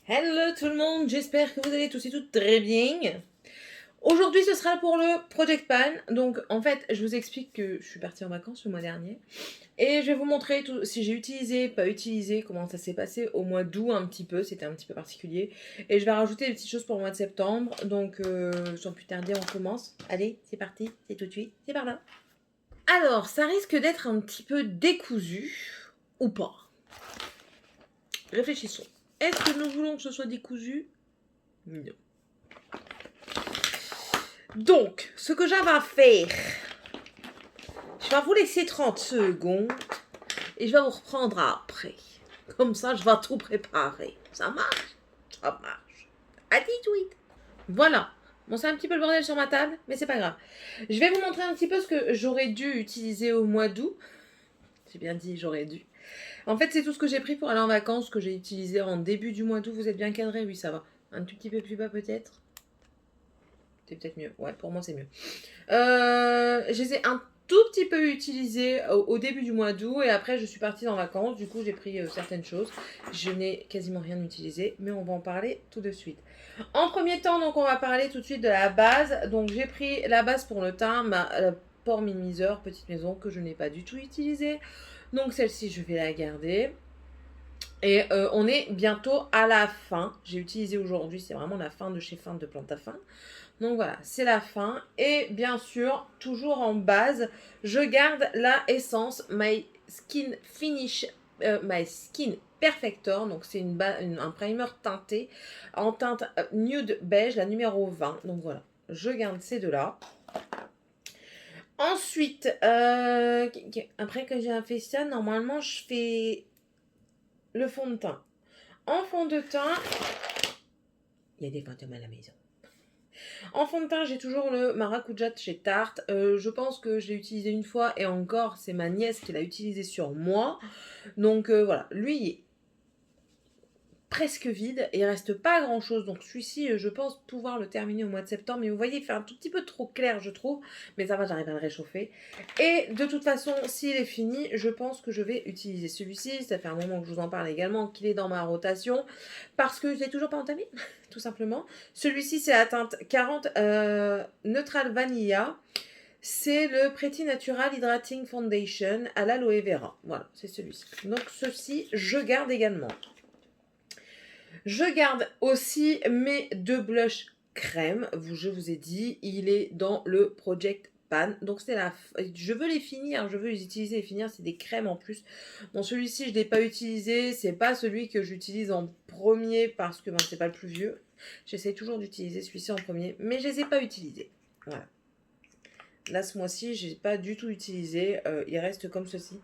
Hello tout le monde, j'espère que vous allez tous et toutes très bien. Aujourd'hui ce sera pour le Project Pan. Donc en fait je vous explique que je suis partie en vacances le mois dernier. Et je vais vous montrer tout, si j'ai utilisé, pas utilisé, comment ça s'est passé au mois d'août un petit peu. C'était un petit peu particulier. Et je vais rajouter des petites choses pour le mois de septembre. Donc sans plus tarder on commence. Allez c'est parti, c'est tout de suite, c'est par là. Alors ça risque d'être un petit peu décousu ou pas. Réfléchissons. Est-ce que nous voulons que ce soit décousu? Non. Donc, ce que je vais faire, je vais vous laisser 30 secondes et je vais vous reprendre après. Comme ça, je vais tout préparer. Ça marche? Ça marche. À tout de suite. Voilà. Bon, c'est un petit peu le bordel sur ma table, mais c'est pas grave. Je vais vous montrer un petit peu ce que j'aurais dû utiliser au mois d'août. J'ai bien dit j'aurais dû. En fait, c'est tout ce que j'ai pris pour aller en vacances, que j'ai utilisé en début du mois d'août. Vous êtes bien cadré? Oui, ça va. Un tout petit peu plus bas peut-être? C'est peut-être mieux. Ouais, pour moi, c'est mieux. Je les ai un tout petit peu utilisés au début du mois d'août et après, je suis partie en vacances. Du coup, j'ai pris certaines choses. Je n'ai quasiment rien utilisé, mais on va en parler tout de suite. En premier temps, donc, on va parler tout de suite de la base. Donc, j'ai pris la base pour le teint, ma pore minimiseur, petite maison, que je n'ai pas du tout utilisée. Donc, celle-ci, je vais la garder. Et on est bientôt à la fin. J'ai utilisé aujourd'hui, c'est vraiment la fin de chez Fin de Plante à Fin. Donc voilà, c'est la fin. Et bien sûr, toujours en base, je garde la essence My Skin Finish, My Skin Perfector. Donc c'est un primer teinté en teinte nude beige, la numéro 20. Donc voilà, je garde ces deux-là. Ensuite, après que j'ai fait ça, normalement je fais le fond de teint. En fond de teint, il y a des fantômes à la maison. En fond de teint, j'ai toujours le Maracuja de chez Tarte. Je pense que je l'ai utilisé une fois et encore, c'est ma nièce qui l'a utilisé sur moi. Donc voilà, lui il est presque vide et il reste pas grand chose. Donc celui-ci, je pense pouvoir le terminer au mois de septembre. Mais vous voyez, il fait un tout petit peu trop clair, je trouve. Mais ça va, j'arrive à le réchauffer. Et de toute façon, s'il est fini, je pense que je vais utiliser celui-ci. Ça fait un moment que je vous en parle également, qu'il est dans ma rotation. Parce que je l'ai toujours pas entamé, tout simplement. Celui-ci, c'est la teinte 40 Neutral Vanilla. C'est le Pretty Natural Hydrating Foundation à l'aloe vera. Voilà, c'est celui-ci. Donc ceci, je garde également. Je garde aussi mes deux blushs crème. Je vous ai dit, il est dans le Project Pan. Donc c'est je veux les finir, je veux les utiliser et finir. C'est des crèmes en plus. Bon, celui-ci, je ne l'ai pas utilisé. C'est pas celui que j'utilise en premier parce que c'est pas le plus vieux. J'essaie toujours d'utiliser celui-ci en premier, mais je les ai pas utilisés. Voilà. Là, ce mois-ci, je n'ai pas du tout utilisé. Il reste comme ceci.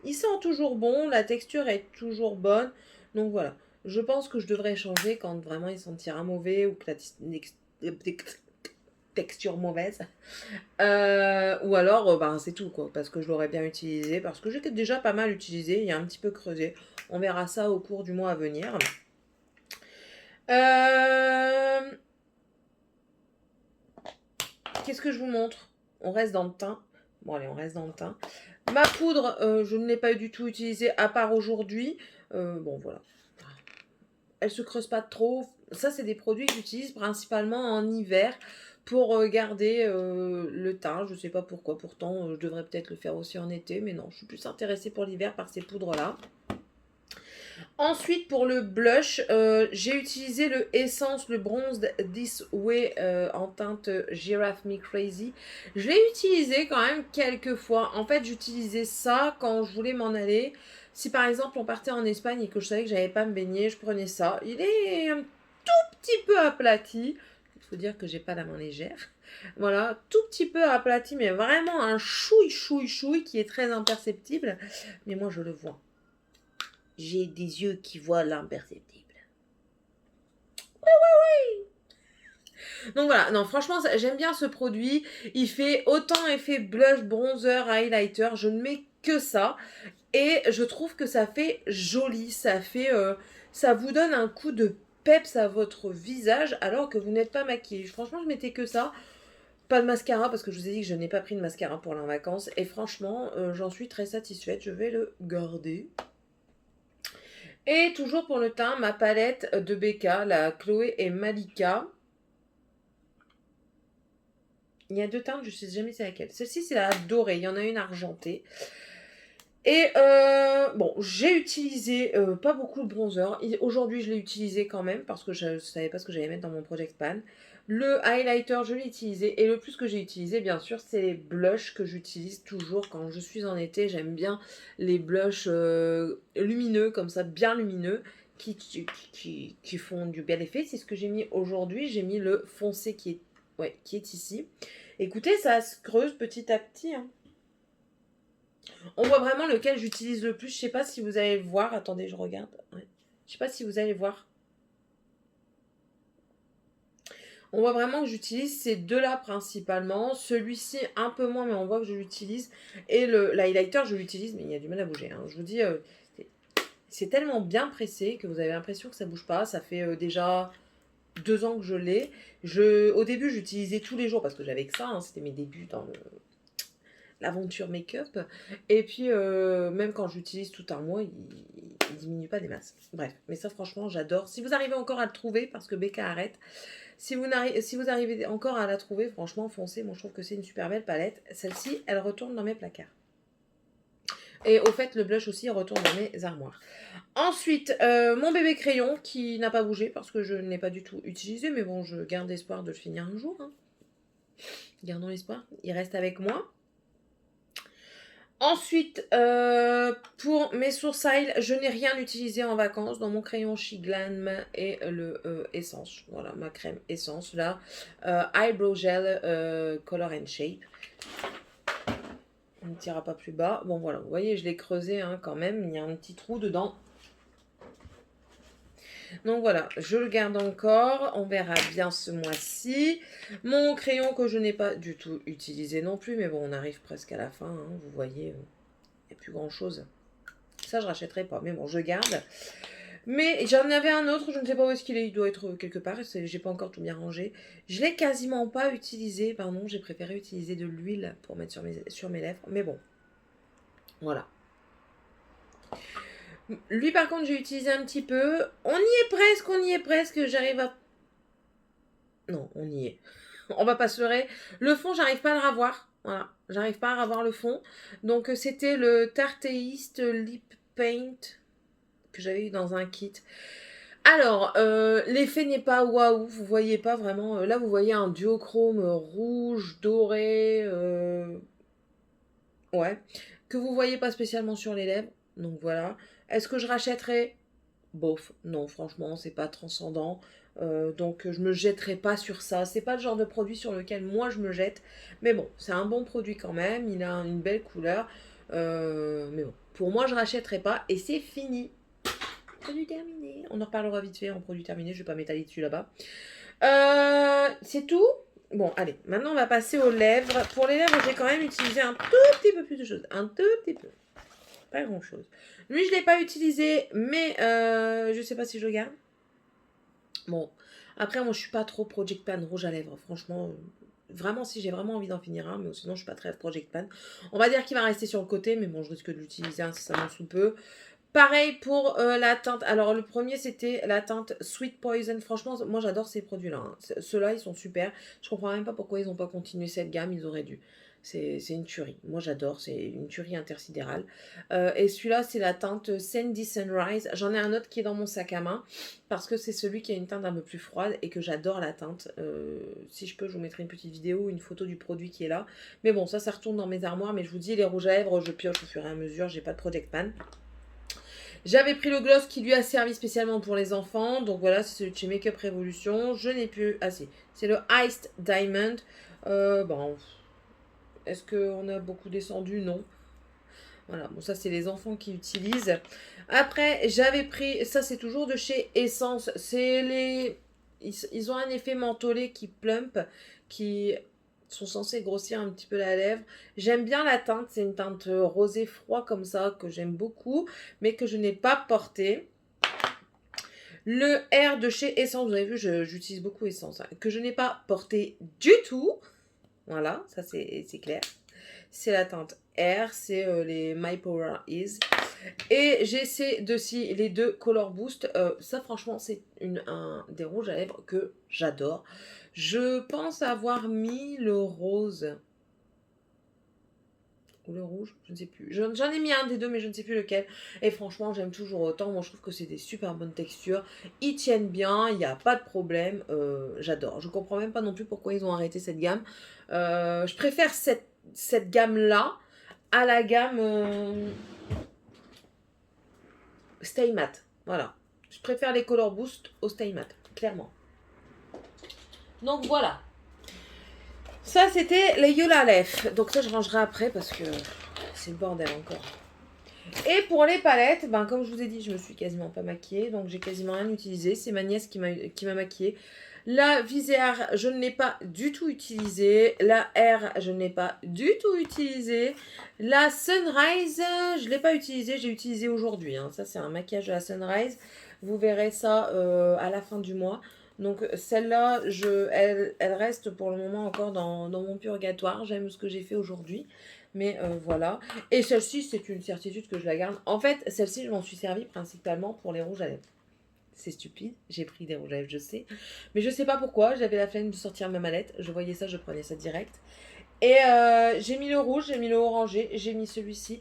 Il sent toujours bon, la texture est toujours bonne. Donc voilà. Je pense que je devrais changer quand vraiment il sentira mauvais ou que la texture mauvaise. Ou alors, c'est tout quoi. Parce que je l'aurais bien utilisé. Parce que j'ai déjà pas mal utilisé. Il y a un petit peu creusé. On verra ça au cours du mois à venir. Qu'est-ce que je vous montre? On reste dans le teint. Bon allez, on reste dans le teint. Ma poudre, je ne l'ai pas du tout utilisée à part aujourd'hui. Bon voilà. Elle se creuse pas trop. Ça, c'est des produits que j'utilise principalement en hiver pour garder le teint. Je sais pas pourquoi. Pourtant, je devrais peut-être le faire aussi en été. Mais non, je suis plus intéressée pour l'hiver par ces poudres-là. Ensuite, pour le blush, j'ai utilisé le Essence, le Bronzed This Way en teinte Giraffe Me Crazy. Je l'ai utilisé quand même quelques fois. En fait, j'utilisais ça quand je voulais m'en aller. Si par exemple on partait en Espagne et que je savais que j'allais pas me baigner, je prenais ça. Il est un tout petit peu aplati. Il faut dire que j'ai pas la main légère. Voilà, tout petit peu aplati, mais vraiment un chouille qui est très imperceptible. Mais moi je le vois. J'ai des yeux qui voient l'imperceptible. Donc voilà, non franchement j'aime bien ce produit. Il fait autant effet blush, bronzer, highlighter. Je ne mets que ça. Et je trouve que ça fait joli. Ça vous donne un coup de peps à votre visage alors que vous n'êtes pas maquillé. Franchement je mettais que ça. Pas de mascara parce que je vous ai dit que je n'ai pas pris de mascara pour aller en vacances. Et franchement j'en suis très satisfaite. Je vais le garder. Et toujours pour le teint, ma palette de BK, la Chloé et Malika. Il y a deux teintes, je ne sais jamais c'est laquelle. Celle-ci, c'est la dorée. Il y en a une argentée. Et bon, j'ai utilisé pas beaucoup le bronzer. Aujourd'hui, je l'ai utilisé quand même parce que je ne savais pas ce que j'allais mettre dans mon Project Pan. Le highlighter, je l'ai utilisé. Et le plus que j'ai utilisé, bien sûr, c'est les blushs que j'utilise toujours quand je suis en été. J'aime bien les blushs lumineux, comme ça, bien lumineux, qui font du bel effet. C'est ce que j'ai mis aujourd'hui. J'ai mis le foncé qui est ici. Écoutez, ça se creuse petit à petit, hein. On voit vraiment lequel j'utilise le plus. Je sais pas si vous allez le voir. Attendez, je regarde. Ouais. Je sais pas si vous allez voir. On voit vraiment que j'utilise ces deux-là principalement. Celui-ci un peu moins, mais on voit que je l'utilise. Et l'highlighter, je l'utilise, mais il y a du mal à bouger, hein. Je vous dis, c'est tellement bien pressé que vous avez l'impression que ça bouge pas. Ça fait déjà 2 ans que je l'ai. Au début, j'utilisais tous les jours parce que j'avais que ça, hein. C'était mes débuts dans l'aventure make-up. Et puis, même quand j'utilise tout un mois, il diminue pas des masses. Bref, mais ça, franchement, j'adore. Si vous arrivez encore à le trouver, parce que Becca arrête, si vous arrivez encore à la trouver, franchement, foncez. Moi, je trouve que c'est une super belle palette. Celle-ci, elle retourne dans mes placards. Et au fait, le blush aussi retourne dans mes armoires. Ensuite, mon bébé crayon qui n'a pas bougé parce que je ne l'ai pas du tout utilisé. Mais bon, je garde espoir de le finir un jour, hein. Gardons l'espoir. Il reste avec moi. Ensuite, pour mes sourcils, je n'ai rien utilisé en vacances dans mon crayon She Glam et le Essence. Voilà, ma crème Essence là. Eyebrow Gel Color and Shape. On ne tirera pas plus bas. Bon voilà, vous voyez, je l'ai creusé hein, quand même. Il y a un petit trou dedans. Donc voilà, je le garde encore. On verra bien ce mois-ci. Mon crayon que je n'ai pas du tout utilisé non plus. Mais bon, on arrive presque à la fin. Hein, vous voyez, il n'y a plus grand-chose. Ça, je rachèterai pas. Mais bon, je garde. Mais j'en avais un autre. Je ne sais pas où est-ce qu'il est. Il doit être quelque part. J'ai pas encore tout bien rangé. Je l'ai quasiment pas utilisé. Pardon, j'ai préféré utiliser de l'huile pour mettre sur mes lèvres. Mais bon, voilà. Lui, par contre, j'ai utilisé un petit peu. On y est presque. J'arrive à... Non, on y est. On va pas se leurrer. Le fond, j'arrive pas à le ravoir. Voilà, j'arrive pas à ravoir le fond. Donc, c'était le Tarteist Lip Paint que j'avais eu dans un kit. Alors, l'effet n'est pas waouh. Vous voyez pas vraiment... là, vous voyez un duochrome rouge, doré. Ouais. Que vous voyez pas spécialement sur les lèvres. Donc, voilà. Est-ce que je rachèterais? Bof, non, franchement, c'est pas transcendant. Donc, je me jetterai pas sur ça. C'est pas le genre de produit sur lequel moi je me jette. Mais bon, c'est un bon produit quand même. Il a une belle couleur. Mais bon, pour moi, je rachèterai pas. Et c'est fini. Produit terminé. On en reparlera vite fait en produit terminé. Je vais pas m'étaler dessus là-bas. C'est tout. Bon, allez. Maintenant, on va passer aux lèvres. Pour les lèvres, j'ai quand même utilisé un tout petit peu plus de choses. Un tout petit peu. Pas grand chose. Lui, je ne l'ai pas utilisé, mais je sais pas si je le garde. Bon, après, moi, je suis pas trop Project Pan rouge à lèvres. Franchement, vraiment, si j'ai vraiment envie d'en finir un, mais sinon, je suis pas très Project Pan. On va dire qu'il va rester sur le côté, mais bon, je risque de l'utiliser incessamment sous peu. Pareil pour la teinte. Alors, le premier, c'était la teinte Sweet Poison. Franchement, moi, j'adore ces produits-là, hein. Ceux-là, ils sont super. Je comprends même pas pourquoi ils n'ont pas continué cette gamme. Ils auraient dû. C'est une tuerie. Moi, j'adore. C'est une tuerie intersidérale. Et celui-là, c'est la teinte Sandy Sunrise. J'en ai un autre qui est dans mon sac à main parce que c'est celui qui a une teinte un peu plus froide et que j'adore la teinte. Si je peux, je vous mettrai une petite vidéo, une photo du produit qui est là. Mais bon, ça retourne dans mes armoires. Mais je vous dis, les rouges à lèvres, je pioche au fur et à mesure. J'ai pas de Project Pan. J'avais pris le gloss qui lui a servi spécialement pour les enfants. Donc voilà, c'est celui de chez Makeup Revolution. Je n'ai plus... Ah si, c'est le Iced Diamond. Bon, est-ce qu'on a beaucoup descendu? Non. Voilà, bon ça c'est les enfants qui utilisent. Après, j'avais pris... Ça c'est toujours de chez Essence. C'est les... Ils ont un effet mentholé qui plump, qui sont censés grossir un petit peu la lèvre. J'aime bien la teinte, c'est une teinte rosé froid comme ça, que j'aime beaucoup, mais que je n'ai pas porté. Le R de chez Essence, vous avez vu, j'utilise beaucoup Essence, hein, que je n'ai pas porté du tout. Voilà, ça c'est clair. C'est la teinte R, c'est les My Power Is. Et j'ai ces deux-ci, les deux Color Boost. Ça, franchement, c'est des rouges à lèvres que j'adore. Je pense avoir mis le rose ou le rouge, je ne sais plus. J'en ai mis un des deux, mais je ne sais plus lequel. Et franchement, j'aime toujours autant. Moi, je trouve que c'est des super bonnes textures. Ils tiennent bien, il n'y a pas de problème. J'adore. Je comprends même pas non plus pourquoi ils ont arrêté cette gamme. Je préfère cette gamme-là à la gamme Stay Matte. Voilà. Je préfère les Color Boost au Stay Matte, clairement. Donc voilà. Ça, c'était les Yola Lef. Donc ça, je rangerai après parce que c'est le bordel encore. Et pour les palettes, ben, comme je vous ai dit, je me suis quasiment pas maquillée. Donc j'ai quasiment rien utilisé. C'est ma nièce qui m'a maquillée. La visière, je ne l'ai pas du tout utilisée. La R, je ne l'ai pas du tout utilisée. La Sunrise, je ne l'ai pas utilisée. J'ai utilisé aujourd'hui. Hein. Ça, c'est un maquillage de la Sunrise. Vous verrez ça à la fin du mois. Donc celle-là, elle reste pour le moment encore dans mon purgatoire. J'aime ce que j'ai fait aujourd'hui. Mais voilà. Et celle-ci, c'est une certitude que je la garde. En fait, celle-ci, je m'en suis servi principalement pour les rouges à lèvres. C'est stupide, j'ai pris des rouges à lèvres, je sais. Mais je sais pas pourquoi, j'avais la flemme de sortir ma mallette. Je voyais ça, je prenais ça direct. Et j'ai mis le rouge, j'ai mis le orangé, j'ai mis celui-ci.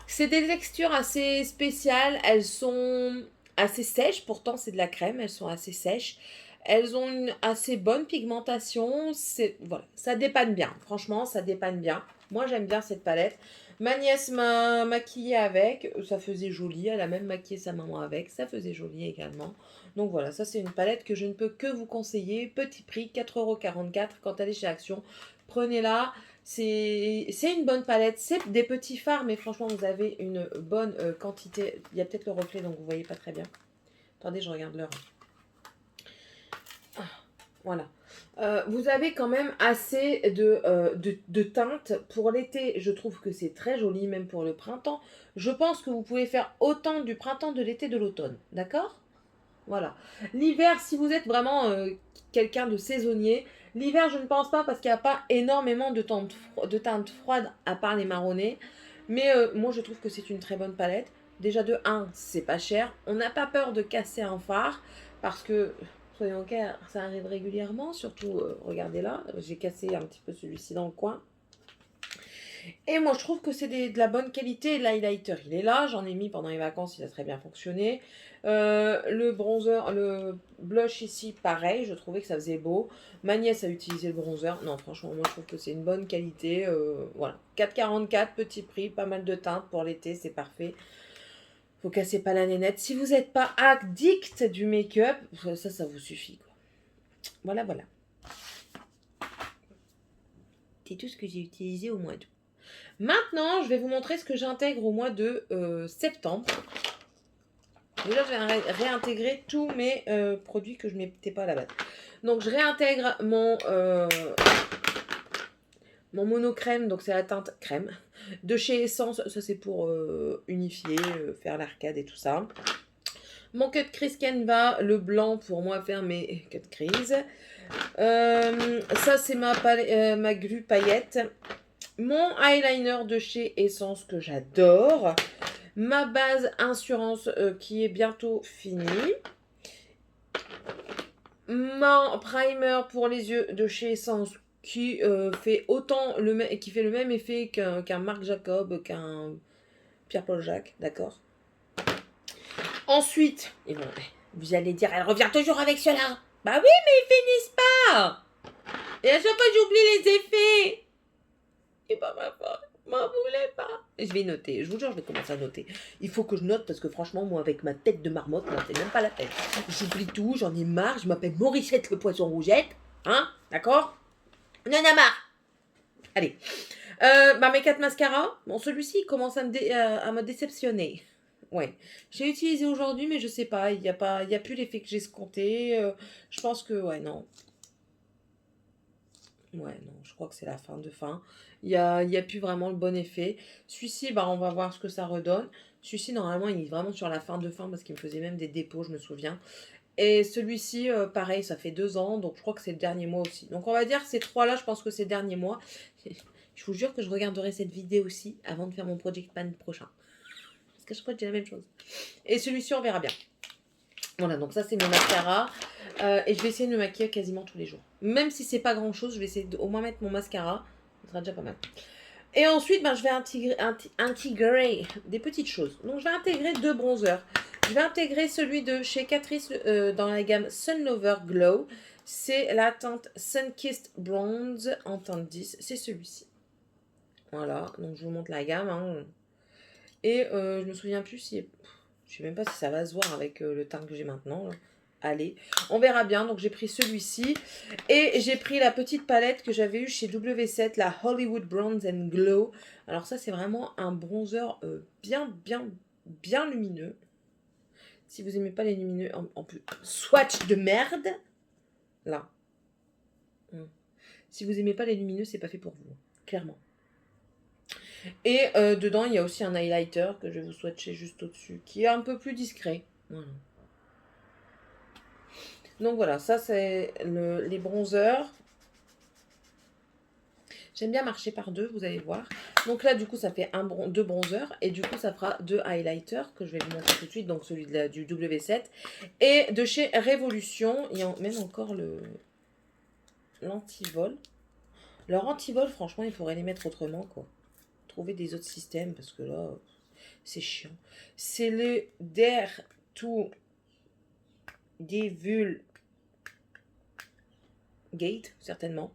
C'est des textures assez spéciales. Elles sont assez sèches, pourtant c'est de la crème, elles sont assez sèches. Elles ont une assez bonne pigmentation. Voilà, ça dépanne bien. Franchement, ça dépanne bien. Moi, j'aime bien cette palette. Ma nièce m'a maquillée avec. Ça faisait joli. Elle a même maquillé sa maman avec. Ça faisait joli également. Donc voilà, ça c'est une palette que je ne peux que vous conseiller. Petit prix, 4,44 € quand elle est chez Action. Prenez-la. C'est une bonne palette. C'est des petits fards, mais franchement, vous avez une bonne quantité. Il y a peut-être le reflet, donc vous ne voyez pas très bien. Attendez, je regarde l'heure. Voilà. Vous avez quand même assez de teintes. Pour l'été, je trouve que c'est très joli, même pour le printemps. Je pense que vous pouvez faire autant du printemps, de l'été, de l'automne. D'accord? Voilà. L'hiver, si vous êtes vraiment quelqu'un de saisonnier, l'hiver, je ne pense pas parce qu'il n'y a pas énormément de teintes froides à part les marronnés. Mais moi, je trouve que c'est une très bonne palette. Déjà, de 1, c'est pas cher. On n'a pas peur de casser un fard parce que, soyons clairs, ça arrive régulièrement. Surtout, regardez là, j'ai cassé un petit peu celui-ci dans le coin. Et moi, je trouve que c'est de la bonne qualité. L'highlighter, il est là. J'en ai mis pendant les vacances, il a très bien fonctionné. Le bronzer, le blush ici, pareil. Je trouvais que ça faisait beau. Ma nièce a utilisé le bronzer. Non, franchement, moi, je trouve que c'est une bonne qualité. Voilà. 4,44, petit prix. Pas mal de teintes pour l'été, c'est parfait. Faut casser pas la nénette. Si vous n'êtes pas addict du make-up, ça vous suffit, quoi. Voilà, voilà. C'est tout ce que j'ai utilisé au mois d'août. Maintenant, je vais vous montrer ce que j'intègre au mois de septembre. Déjà, je vais réintégrer tous mes produits que je ne mettais pas à la base. Donc, je réintègre mon monocrème. Donc, c'est la teinte crème. De chez Essence, ça c'est pour unifier, faire l'arcade et tout ça. Mon Cut Crease Canva, le blanc pour moi faire mes cut crease. Ça, c'est ma glue paillette. Mon eyeliner de chez Essence que j'adore. Ma base Insurance qui est bientôt finie. Mon primer pour les yeux de chez Essence qui fait qui fait le même effet qu'un Marc Jacob, qu'un Pierre-Paul Jacques, d'accord. Ensuite, vous allez dire, elle revient toujours avec cela. Bah oui, mais ils finissent pas. Et à chaque fois, j'oublie les effets. C'est pas ma faute. M'en voulez pas. Et je vais noter. Je vous jure, je vais commencer à noter. Il faut que je note parce que franchement, moi, avec ma tête de marmotte, c'est même pas la peine. J'oublie tout, j'en ai marre. Je m'appelle Mauricette le poisson rougette. Hein? D'accord? On en a marre. Allez. Mes 4 mascaras. Bon, celui-ci commence à me déceptionner. Ouais. J'ai utilisé aujourd'hui, mais je sais pas. Il y a plus l'effet que j'ai escompté. Je pense que, ouais, non. Ouais, non, je crois que c'est la fin de fin. Il y a plus vraiment le bon effet. Celui-ci, on va voir ce que ça redonne. Celui-ci, normalement, il est vraiment sur la fin de fin parce qu'il me faisait même des dépôts, je me souviens. Et celui-ci, pareil, ça fait 2 ans, donc je crois que c'est le dernier mois aussi. Donc on va dire ces 3-là, je pense que c'est le dernier mois. Je vous jure que je regarderai cette vidéo aussi avant de faire mon Project Pan prochain. Parce qu'à chaque fois, je dis la même chose. Et celui-ci, on verra bien. Voilà, donc ça, c'est mes mascaras. Et je vais essayer de me maquiller quasiment tous les jours. Même si c'est pas grand-chose, je vais essayer au moins mettre mon mascara. Ça sera déjà pas mal. Et ensuite, je vais intégrer des petites choses. Donc, je vais intégrer 2 bronzers. Je vais intégrer celui de chez Catrice dans la gamme Sun Lover Glow. C'est la teinte Sunkissed Bronze en teinte 10. C'est celui-ci. Voilà, donc je vous montre la gamme. Hein. Et je me souviens plus si... Je sais même pas si ça va se voir avec le teint que j'ai maintenant. Là. Allez, on verra bien. Donc j'ai pris celui-ci. Et j'ai pris la petite palette que j'avais eue chez W7, la Hollywood Bronze and Glow. Alors ça, c'est vraiment un bronzer bien lumineux. Si vous n'aimez pas les lumineux, en plus, swatch de merde. Là. Si vous n'aimez pas les lumineux, c'est pas fait pour vous. Clairement. Et dedans, il y a aussi un highlighter que je vais vous swatcher juste au-dessus, qui est un peu plus discret. Voilà. Donc voilà, ça c'est les bronzers. J'aime bien marcher par 2, vous allez voir. Donc là, du coup, ça fait 2 bronzers. Et du coup, ça fera 2 highlighters que je vais vous montrer tout de suite. Donc celui du W7. Et de chez Révolution, il y a même encore l'antivol. Leur antivol, franchement, il faudrait les mettre autrement, quoi. Trouver des autres systèmes, parce que là, c'est chiant. C'est le Dare to Divulgate, certainement.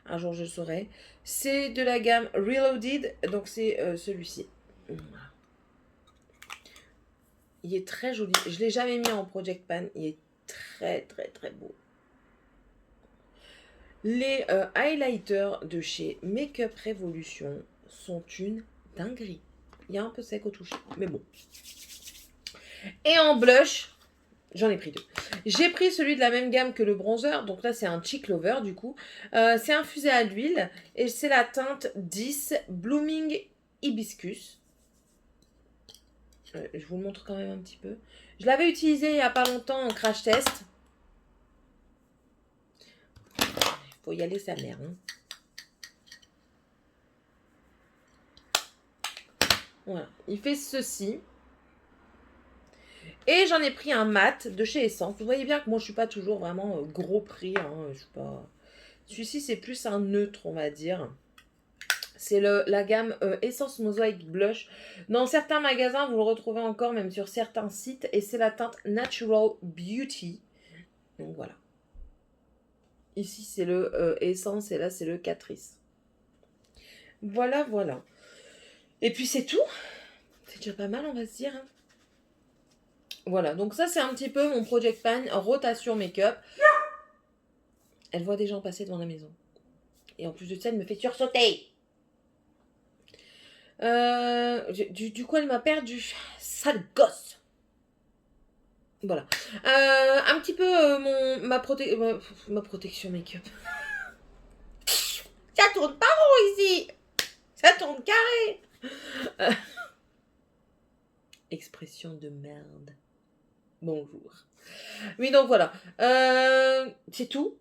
Un jour, je le saurai. C'est de la gamme Reloaded, donc c'est celui-ci. Il est très joli. Je ne l'ai jamais mis en Project Pan. Il est très beau. Les highlighters de chez Makeup Revolution sont une dinguerie. Il y a un peu sec au toucher, mais bon. Et en blush, j'en ai pris 2. J'ai pris celui de la même gamme que le bronzer. Donc là, c'est un Cheek Lover, du coup. C'est infusé à l'huile. Et c'est la teinte 10 Blooming Hibiscus. Je vous le montre quand même un petit peu. Je l'avais utilisé il n'y a pas longtemps en crash test. Il faut y aller sa mère. Hein. Voilà. Il fait ceci. Et j'en ai pris un mat de chez Essence. Vous voyez bien que moi, je ne suis pas toujours vraiment gros prix. Hein. Je suis pas... Celui-ci, c'est plus un neutre, on va dire. C'est la gamme Essence Mosaic Blush. Dans certains magasins, vous le retrouvez encore, même sur certains sites. Et c'est la teinte Natural Beauty. Donc voilà. Ici, c'est le Essence et là, c'est le Catrice. Voilà. Et puis, c'est tout. C'est déjà pas mal, on va se dire. Hein. Voilà, donc ça, c'est un petit peu mon Project Pan rotation make-up. Elle voit des gens passer devant la maison. Et en plus de ça, elle me fait sursauter. Du coup, elle m'a perdu. Sale gosse. Voilà. Un petit peu ma protection make-up. Ça tourne pas rond ici. Ça tourne carré. Expression de merde. Bonjour. Oui, donc voilà. C'est tout.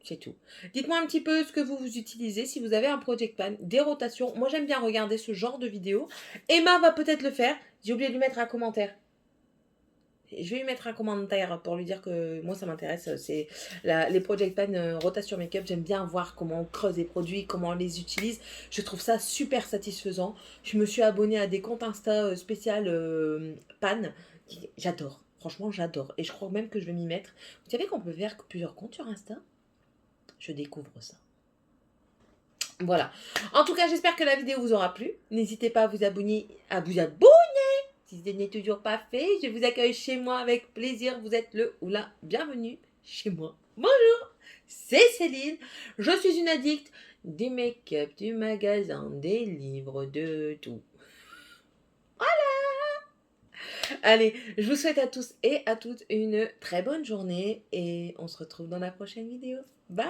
C'est tout. Dites-moi un petit peu ce que vous utilisez, si vous avez un Project Pan, des rotations. Moi, j'aime bien regarder ce genre de vidéos. Emma va peut-être le faire. J'ai oublié de lui mettre un commentaire. Je vais lui mettre un commentaire pour lui dire que moi, ça m'intéresse. C'est les Project Pan rotation make-up. J'aime bien voir comment on creuse les produits, comment on les utilise. Je trouve ça super satisfaisant. Je me suis abonnée à des comptes Insta spécial Pan. J'adore. Franchement, j'adore. Et je crois même que je vais m'y mettre. Vous savez qu'on peut faire plusieurs comptes sur Insta ? Je découvre ça. Voilà. En tout cas, j'espère que la vidéo vous aura plu. N'hésitez pas à vous abonner. Si ce n'est toujours pas fait, je vous accueille chez moi avec plaisir. Vous êtes le ou la bienvenue chez moi. Bonjour, c'est Céline. Je suis une addict des make-up, du magasin, des livres, de tout. Voilà. Allez, je vous souhaite à tous et à toutes une très bonne journée et on se retrouve dans la prochaine vidéo. Bye.